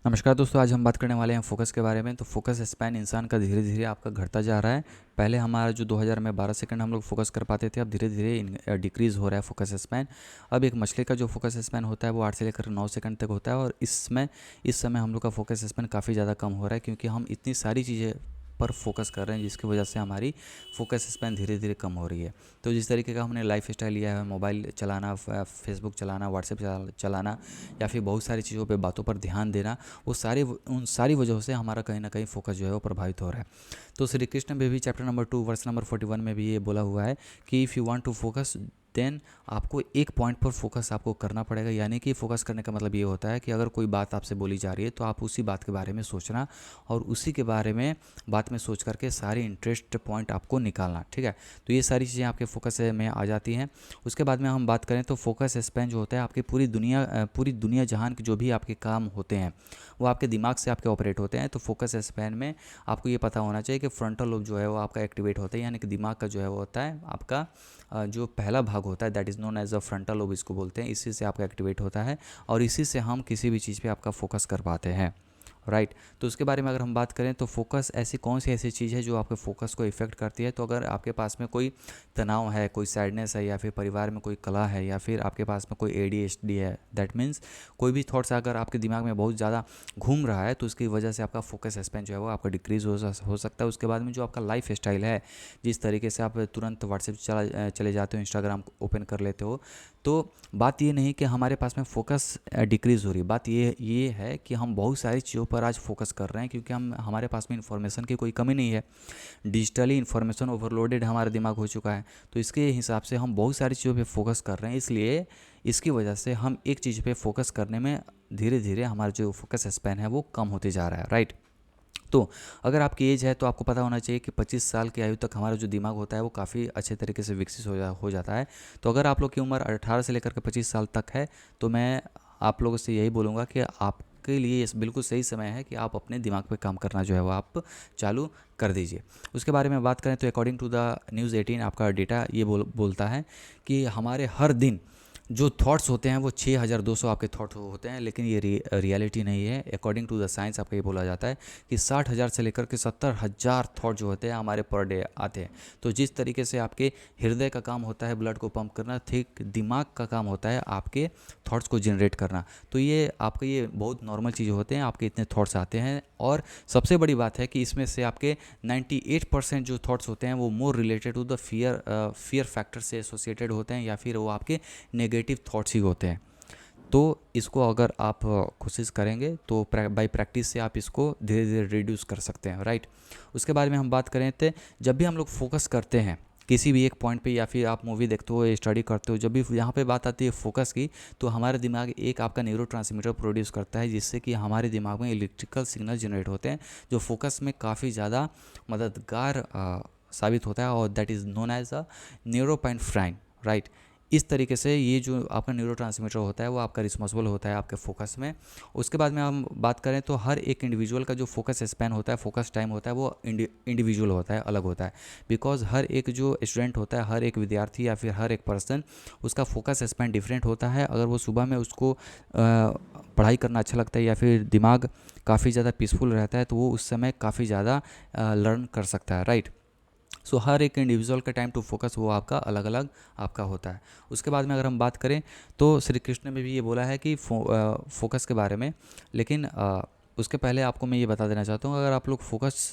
नमस्कार दोस्तों, आज हम बात करने वाले हैं फोकस के बारे में। तो फोकस स्पैन इंसान का धीरे धीरे आपका घटता जा रहा है। पहले हमारा जो 2000 में 12 सेकंड हम लोग फोकस कर पाते थे, अब धीरे धीरे डिक्रीज़ हो रहा है फोकस स्पैन। अब एक मछली का जो फोकस स्पैन होता है वो 8 से लेकर 9 सेकंड तक होता है, और इस समय हम लोग का फोकस स्पैन काफ़ी ज़्यादा कम हो रहा है, क्योंकि हम इतनी सारी चीज़ें पर फोकस कर रहे हैं जिसकी वजह से हमारी फोकस स्पैन धीरे धीरे कम हो रही है। तो जिस तरीके का हमने लाइफ स्टाइल लिया है, मोबाइल चलाना, फेसबुक चलाना, व्हाट्सएप चलाना, या फिर बहुत सारी चीज़ों पे बातों पर ध्यान देना, उन सारी वजहों से हमारा कहीं ना कहीं फोकस जो है वो प्रभावित हो रहा है। तो श्री कृष्ण में भी चैप्टर नंबर 2 वर्स नंबर 41 में भी ये बोला हुआ है कि if you want to focus then आपको एक पॉइंट पर फोकस आपको करना पड़ेगा। यानी कि फोकस करने का मतलब ये होता है कि अगर कोई बात आपसे बोली जा रही है तो आप उसी बात के बारे में सोचना, और उसी के बारे में बात में सोच करके सारे इंटरेस्ट पॉइंट आपको निकालना। ठीक है, तो ये सारी चीज़ें आपके फोकस में आ जाती हैं। उसके बाद में हम बात करें तो फोकस स्पैन जो होता है आपकी पूरी दुनिया जहान के जो भी आपके काम होते हैं वो आपके दिमाग से आपके ऑपरेट होते हैं। तो फोकस स्पैन में आपको ये पता होना चाहिए कि फ्रंटल लोब जो है वो आपका एक्टिवेट होता है, यानी कि दिमाग का जो है वो होता है आपका जो पहला भाग होता है, that is known as a frontal lobe इसको बोलते हैं। इसी से आपका एक्टिवेट होता है और इसी से हम किसी भी चीज़ पे आपका फोकस कर पाते हैं। राइट, तो उसके बारे में अगर हम बात करें तो फोकस कौन सी ऐसी चीज़ है जो आपके फोकस को इफ़ेक्ट करती है। तो अगर आपके पास में कोई तनाव है, कोई सैडनेस है, या फिर परिवार में कोई कला है, या फिर आपके पास में कोई ADHD है, दैट मीन्स कोई भी थॉट्स अगर आपके दिमाग में बहुत ज़्यादा घूम रहा है तो उसकी वजह से आपका फोकस स्पैन जो है वो आपका डिक्रीज़ हो सकता है। उसके बाद में जो आपका लाइफ स्टाइल है, जिस तरीके से आप तुरंत व्हाट्सएप चले जाते हो, इंस्टाग्राम ओपन कर लेते हो, तो बात ये नहीं कि हमारे पास में फोकस डिक्रीज़ हो रही है। बात ये है कि हम बहुत सारी चीज़ों पर आज फोकस कर रहे हैं, क्योंकि हमारे पास में इन्फॉर्मेशन की कोई कमी नहीं है। डिजिटली इन्फॉर्मेशन ओवरलोडेड हमारा दिमाग हो चुका है, तो इसके हिसाब से हम बहुत सारी चीज़ों पे फोकस कर रहे हैं। इसलिए इसकी वजह से हम एक चीज़ पे फोकस करने में धीरे धीरे हमारा जो फोकस स्पैन है वो कम होते जा रहा है। राइट, तो अगर आपकी एज है तो आपको पता होना चाहिए कि 25 साल की आयु तक हमारा जो दिमाग होता है वो काफ़ी अच्छे तरीके से विकसित हो जाता है। तो अगर आप लोग की उम्र 18 से लेकर के 25 साल तक है, तो मैं आप लोगों से यही बोलूँगा कि आपके लिए ये बिल्कुल सही समय है कि आप अपने दिमाग पे काम करना जो है वो आप चालू कर दीजिए। उसके बारे में बात करें तो अकॉर्डिंग टू द न्यूज़ 18 आपका डेटा ये बोलता है कि हमारे हर दिन जो थॉट्स होते हैं वो 6200 आपके थॉट होते हैं, लेकिन ये रियलिटी नहीं है। अकॉर्डिंग टू द साइंस आपका ये बोला जाता है कि 60,000 से लेकर के 70,000 थॉट जो होते हैं हमारे पर डे आते हैं। तो जिस तरीके से आपके हृदय का काम होता है ब्लड को पंप करना, ठीक दिमाग का काम होता है आपके थॉट्स को जनरेट करना। तो ये आपके ये बहुत नॉर्मल चीज़ें होते हैं, आपके इतने थॉट्स आते हैं। और सबसे बड़ी बात है कि इसमें से आपके 98% जो थॉट्स होते हैं वो more related to the fear factor से एसोसिएटेड होते हैं, या फिर वो आपके नेगेटिव थॉट्स ही होते हैं। तो इसको अगर आप कोशिश करेंगे तो बाय प्रैक्टिस से आप इसको धीरे धीरे रिड्यूस कर सकते हैं। राइट, उसके बारे में हम बात करें तो जब भी हम लोग फोकस करते हैं किसी भी एक पॉइंट पे, या फिर आप मूवी देखते हो या स्टडी करते हो, जब भी यहाँ पे बात आती है फोकस की, तो हमारा दिमाग एक आपका न्यूरोट्रांसमीटर प्रोड्यूस करता है, जिससे कि हमारे दिमाग में इलेक्ट्रिकल सिग्नल जनरेट होते हैं जो फोकस में काफ़ी ज़्यादा मददगार साबित होता है, और that is known as a norepinephrine. Right, इस तरीके से ये जो आपका न्यूरोट्रांसमीटर होता है वो आपका रिस्पॉन्सिबल होता है आपके फोकस में। उसके बाद में हम बात करें तो हर एक इंडिविजुअल का जो फोकस स्पैन होता है, फोकस टाइम होता है, वो इंडिविजुअल होता है, अलग होता है। बिकॉज हर एक जो स्टूडेंट होता है, हर एक विद्यार्थी या फिर हर एक पर्सन, उसका फोकस स्पैन डिफरेंट होता है। अगर वो सुबह में उसको पढ़ाई करना अच्छा लगता है, या फिर दिमाग काफ़ी ज़्यादा पीसफुल रहता है, तो वो उस समय काफ़ी ज़्यादा लर्न कर सकता है। राइट, सो हर एक इंडिविजुअल का टाइम टू फोकस वो आपका अलग अलग आपका होता है। उसके बाद में अगर हम बात करें तो श्री कृष्ण में भी ये बोला है कि फोकस के बारे में, लेकिन उसके पहले आपको मैं ये बता देना चाहता हूँ, अगर आप लोग फोकस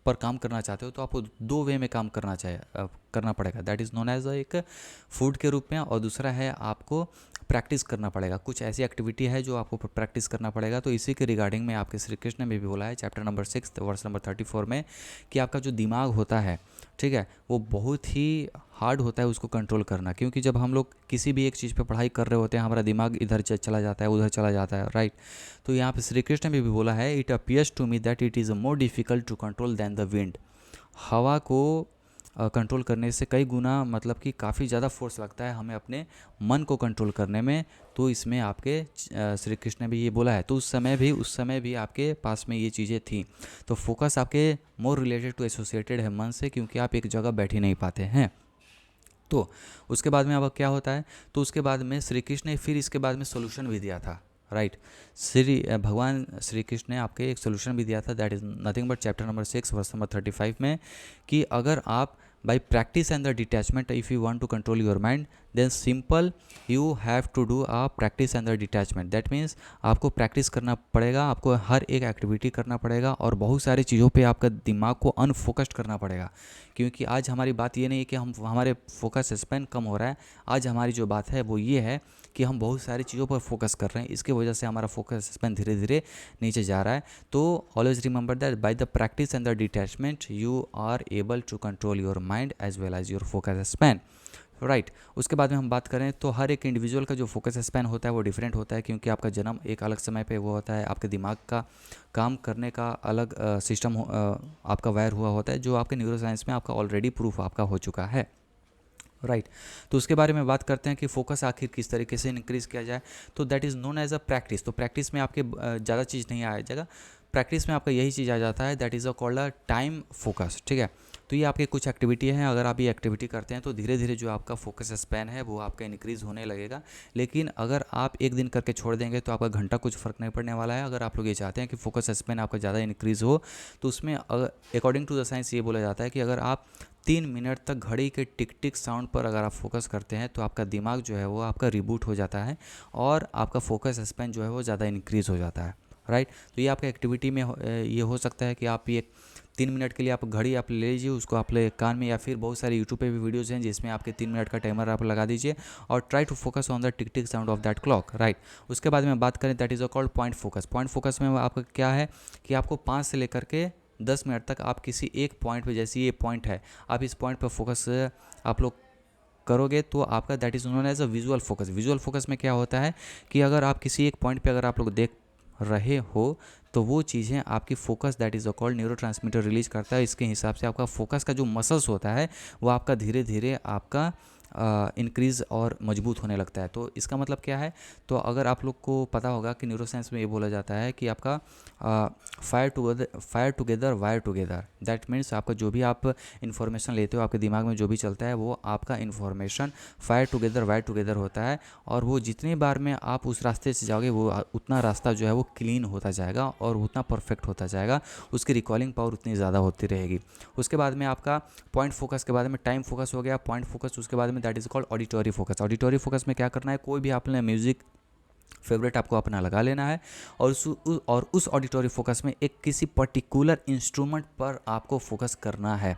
पर काम करना चाहते हो तो आपको दो वे में काम करना पड़ेगा। दैट इज़ नोन एज एक फूड के रूप में, और दूसरा है आपको प्रैक्टिस करना पड़ेगा। कुछ ऐसी एक्टिविटी है जो आपको प्रैक्टिस करना पड़ेगा। तो इसी के रिगार्डिंग में आपके श्री कृष्ण में भी बोला है चैप्टर नंबर 6 वर्स नंबर 34 में कि आपका जो दिमाग होता है, ठीक है, वो बहुत ही हार्ड होता है उसको कंट्रोल करना, क्योंकि जब हम लोग किसी भी एक चीज़ पे पढ़ाई कर रहे होते हैं हमारा दिमाग इधर चला जाता है, उधर चला जाता है। राइट, तो यहाँ पे श्री कृष्ण में भी बोला है, it appears to me that it is more difficult to control than the wind. हवा को कंट्रोल करने से कई गुना मतलब कि काफ़ी ज़्यादा फोर्स लगता है हमें अपने मन को कंट्रोल करने में। तो इसमें आपके श्री कृष्ण ने भी ये बोला है। तो उस समय भी आपके पास में ये चीज़ें थी। तो फोकस आपके मोर रिलेटेड टू एसोसिएटेड है मन से, क्योंकि आप एक जगह बैठ ही नहीं पाते हैं। तो उसके बाद में अब क्या होता है, तो उसके बाद में श्री कृष्ण ने फिर इसके बाद में सोल्यूशन भी दिया था। राइट। भगवान श्री कृष्ण ने आपके एक सोल्यूशन भी दिया था, that is nothing but chapter number 6 verse number 35 में, कि अगर आप by practice and the detachment if you want to control your mind then simple you have to do a practice and the detachment. That means आपको practice करना पड़ेगा, आपको हर एक activity करना पड़ेगा और बहुत सारी चीज़ों पे आपका दिमाग को अनफोकस्ड करना पड़ेगा। क्योंकि आज हमारी बात ये नहीं है कि हमारे फोकस स्पैन कम हो रहा है, आज हमारी जो बात है वो ये है कि हम बहुत सारी चीज़ों पर फोकस कर रहे हैं, इसकी वजह से हमारा फोकस स्पैन धीरे धीरे नीचे जा रहा है। तो always remember that by the practice and the detachment you are able to control your mind as well as your focus span, right. उसके बाद में हम बात करें तो हर एक इंडिविजुअल का जो फोकस स्पैन होता है वो डिफरेंट होता है, क्योंकि आपका जन्म एक अलग समय पे वो होता है, आपके दिमाग का काम करने का अलग सिस्टम आपका वायर हुआ होता है, जो आपके न्यूरोसाइंस में आपका ऑलरेडी प्रूफ आपका हो चुका है, राइट। तो उसके बारे में बात करते हैं कि फोकस आखिर किस तरीके से इंक्रीज़ किया जाए। तो that is known as a practice. तो प्रैक्टिस में आपके ज़्यादा चीज़ नहीं आ जाएगा, प्रैक्टिस में आपका यही चीज़ आ जाता है, that is a called a time focus, ठीक है। तो ये आपके कुछ एक्टिविटी हैं, अगर आप ये एक्टिविटी करते हैं तो धीरे धीरे जो आपका फोकस स्पैन है वो आपका इंक्रीज़ होने लगेगा। लेकिन अगर आप एक दिन करके छोड़ देंगे तो आपका घंटा कुछ फ़र्क नहीं पड़ने वाला है। अगर आप लोग ये चाहते हैं कि फोकस स्पैन आपका ज़्यादा इंक्रीज़ हो तो उसमें अकॉर्डिंग टू द साइंस ये बोला जाता है कि अगर आप 3 मिनट तक घड़ी के टिक टिक साउंड पर अगर आप फोकस करते हैं तो आपका दिमाग जो है वो आपका रिबूट हो जाता है और आपका फोकस स्पैन जो है वो ज़्यादा इंक्रीज़ हो जाता है, राइट। तो ये आपका एक्टिविटी में ये हो सकता है कि आप ये 3 मिनट के लिए आप घड़ी आप ले लीजिए, उसको आप ले कान में, या फिर बहुत सारे यूट्यूब पे भी वीडियोज़ हैं जिसमें आपके 3 मिनट का टाइमर आप लगा दीजिए और try to focus on the tick tick sound of that clock, right. उसके बाद में बात करें that is a called point focus. Point focus में आपका क्या है कि आपको 5 से लेकर के 10 मिनट तक आप किसी एक पॉइंट पे, जैसे ये पॉइंट है, आप इस पॉइंट पर फोकस आप लोग करोगे तो आपका that is known as a visual focus. Visual focus में क्या होता है कि अगर आप किसी एक पॉइंट पे अगर आप लोग देख रहे हो तो वो चीज़ें आपकी focus that is a called neurotransmitter release करता है। इसके हिसाब से आपका फोकस का जो मसल्स होता है वो आपका धीरे धीरे आपका इंक्रीज़ और मजबूत होने लगता है। तो इसका मतलब क्या है, तो अगर आप लोग को पता होगा कि न्यूरोसाइंस में ये बोला जाता है कि आपका fire together wire together. That means आपका जो भी आप इन्फॉर्मेशन लेते हो, आपके दिमाग में जो भी चलता है वो आपका information fire together wire together होता है, और वो जितनी बार में आप उस रास्ते से जाओगे वो उतना रास्ता जो है वो क्लीन होता जाएगा और उतना परफेक्ट होता जाएगा, उसकी रिकॉलिंग पावर उतनी ज़्यादा होती रहेगी। उसके बाद में आपका पॉइंट फोकस के बाद में टाइम फोकस हो गया, पॉइंट फोकस उसके बाद में that is called auditory focus. Auditory focus में क्या करना है, कोई भी आपने म्यूज़िक फेवरेट आपको अपना लगा लेना है और उस ऑडिटरी फोकस में एक किसी पर्टिकुलर इंस्ट्रूमेंट पर आपको फोकस करना है,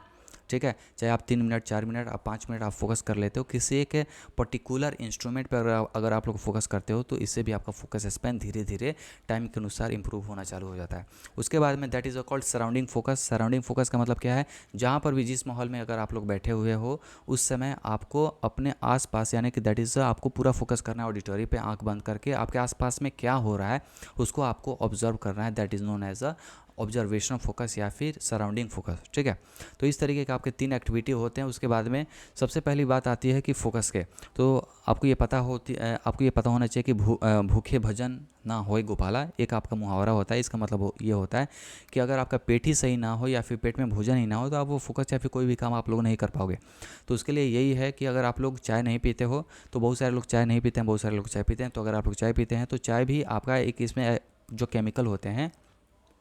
ठीक है। चाहे आप 3 मिनट 4 मिनट आप 5 मिनट आप फोकस कर लेते हो किसी एक पर्टिकुलर इंस्ट्रूमेंट पर, अगर आप लोग फोकस करते हो तो इससे भी आपका फोकस स्पैन धीरे धीरे टाइम के अनुसार इंप्रूव होना चालू हो जाता है। उसके बाद में that is called surrounding focus. Surrounding focus का मतलब क्या है, जहाँ पर भी जिस माहौल में अगर आप लोग बैठे हुए हो उस समय आपको अपने आसपास, यानी कि दैट इज़ आपको पूरा फोकस करना है ऑडिटरी पे, आंख बंद करके आपके आसपास में क्या हो रहा है उसको आपको ऑब्जर्व करना है, that is known as a observational focus या फिर सराउंडिंग फोकस, ठीक है। तो इस तरीके के आपके 3 एक्टिविटी होते हैं। उसके बाद में सबसे पहली बात आती है कि फोकस के, तो आपको ये पता होना चाहिए कि भूखे भजन ना होए गोपाला, एक आपका मुहावरा होता है। इसका मतलब ये होता है कि अगर आपका पेट ही सही ना हो या फिर पेट में भोजन ही ना हो तो आप वो फोकस या फिर कोई भी काम आप लोग नहीं कर पाओगे। तो उसके लिए यही है कि अगर आप लोग चाय नहीं पीते हो, तो बहुत सारे लोग चाय नहीं पीते हैं, बहुत सारे लोग चाय पीते हैं, तो अगर आप लोग चाय पीते हैं तो चाय भी आपका एक इसमें जो केमिकल होते हैं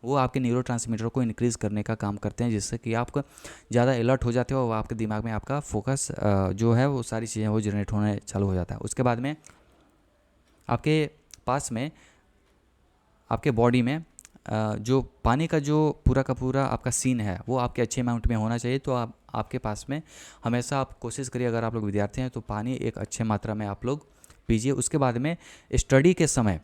वो आपके न्यूरोट्रांसमीटर को इंक्रीज़ करने का काम करते हैं, जिससे कि आप ज़्यादा अलर्ट हो जाते हो और आपके दिमाग में आपका फोकस जो है वो सारी चीज़ें वो जनरेट होने चालू हो जाता है। उसके बाद में आपके पास में आपके बॉडी में जो पानी का जो पूरा का पूरा आपका सीन है वो आपके अच्छे अमाउंट में होना चाहिए। तो आपके पास में हमेशा आप कोशिश करिए, अगर आप लोग विद्यार्थी हैं तो पानी एक अच्छे मात्रा में आप लोग पीजिए। उसके बाद में स्टडी के समय,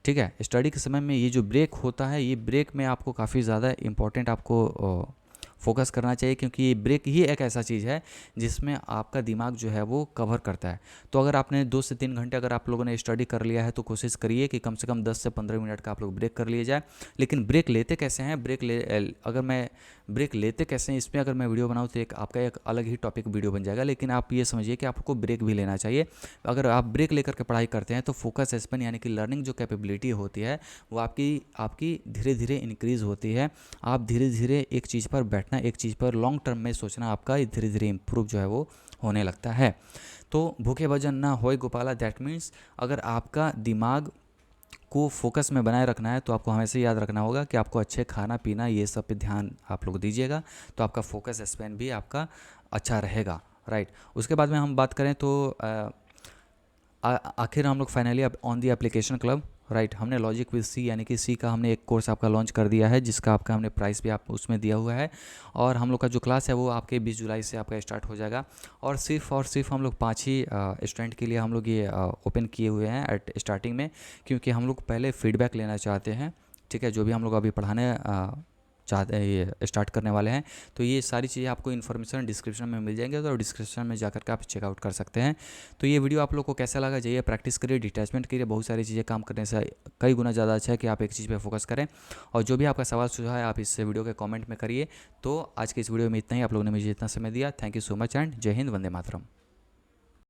ठीक है, स्टडी के समय में ये जो ब्रेक होता है, ये ब्रेक में आपको काफ़ी ज़्यादा इम्पोर्टेंट आपको फोकस करना चाहिए, क्योंकि ये ब्रेक ही एक ऐसा चीज़ है जिसमें आपका दिमाग जो है वो कवर करता है। तो अगर आपने 2 से 3 घंटे अगर आप लोगों ने स्टडी कर लिया है तो कोशिश करिए कि कम से कम 10 से 15 मिनट का आप लोग ब्रेक कर लिए जाए। लेकिन ब्रेक लेते कैसे हैं, ब्रेक लेते कैसे हैं, इसमें अगर मैं वीडियो बनाऊँ तो आपका एक अलग ही टॉपिक वीडियो बन जाएगा। लेकिन आप ये समझिए कि आपको ब्रेक भी लेना चाहिए। अगर आप ब्रेक लेकर के पढ़ाई करते हैं तो फोकस स्पैन यानी कि लर्निंग जो कैपेबिलिटी होती है वो आपकी धीरे धीरे इंक्रीज़ होती है। आप धीरे धीरे एक चीज़ पर बैठना, एक चीज़ पर लॉन्ग टर्म में सोचना आपका धीरे धीरे इम्प्रूव जो है वो होने लगता है। तो भूखे भजन ना होए गोपाला, दैट मीन्स अगर आपका दिमाग को फोकस में बनाए रखना है तो आपको हमेशा याद रखना होगा कि आपको अच्छे खाना पीना ये सब पे ध्यान आप लोग दीजिएगा, तो आपका फोकस स्पैन भी आपका अच्छा रहेगा, राइट। उसके बाद में हम बात करें तो आखिर हम लोग फाइनली अब on the application club, right. हमने लॉजिक विद सी यानी कि सी का हमने एक कोर्स आपका लॉन्च कर दिया है, जिसका आपका हमने प्राइस भी आप उसमें दिया हुआ है। और हम लोग का जो क्लास है वो आपके 20 जुलाई से आपका स्टार्ट हो जाएगा। और सिर्फ हम लोग 5 ही स्टूडेंट के लिए हम लोग ये ओपन किए हुए हैं एट स्टार्टिंग में, क्योंकि हम लोग पहले फीडबैक लेना चाहते हैं, ठीक है। जो भी हम लोग अभी पढ़ाने चाहते हैं, ये स्टार्ट करने वाले हैं, तो ये सारी चीज़ें आपको इन्फॉर्मेशन डिस्क्रिप्शन में मिल जाएंगे, तो डिस्क्रिप्शन में जाकर के आप चेकआउट कर सकते हैं। तो ये वीडियो आप लोग को कैसा लगा, जाइए प्रैक्टिस करिए, डिटैचमेंट करिए, बहुत सारी चीज़ें काम करने से कई गुना ज़्यादा अच्छा है कि आप एक चीज़ पे फोकस करें। और जो भी आपका सवाल सुझाव है आप इस वीडियो के कमेंट में करिए। तो आज के इस वीडियो में इतना ही, आप लोगों ने मुझे इतना समय दिया, thank you so much and जय हिंद, वंदे मातरम।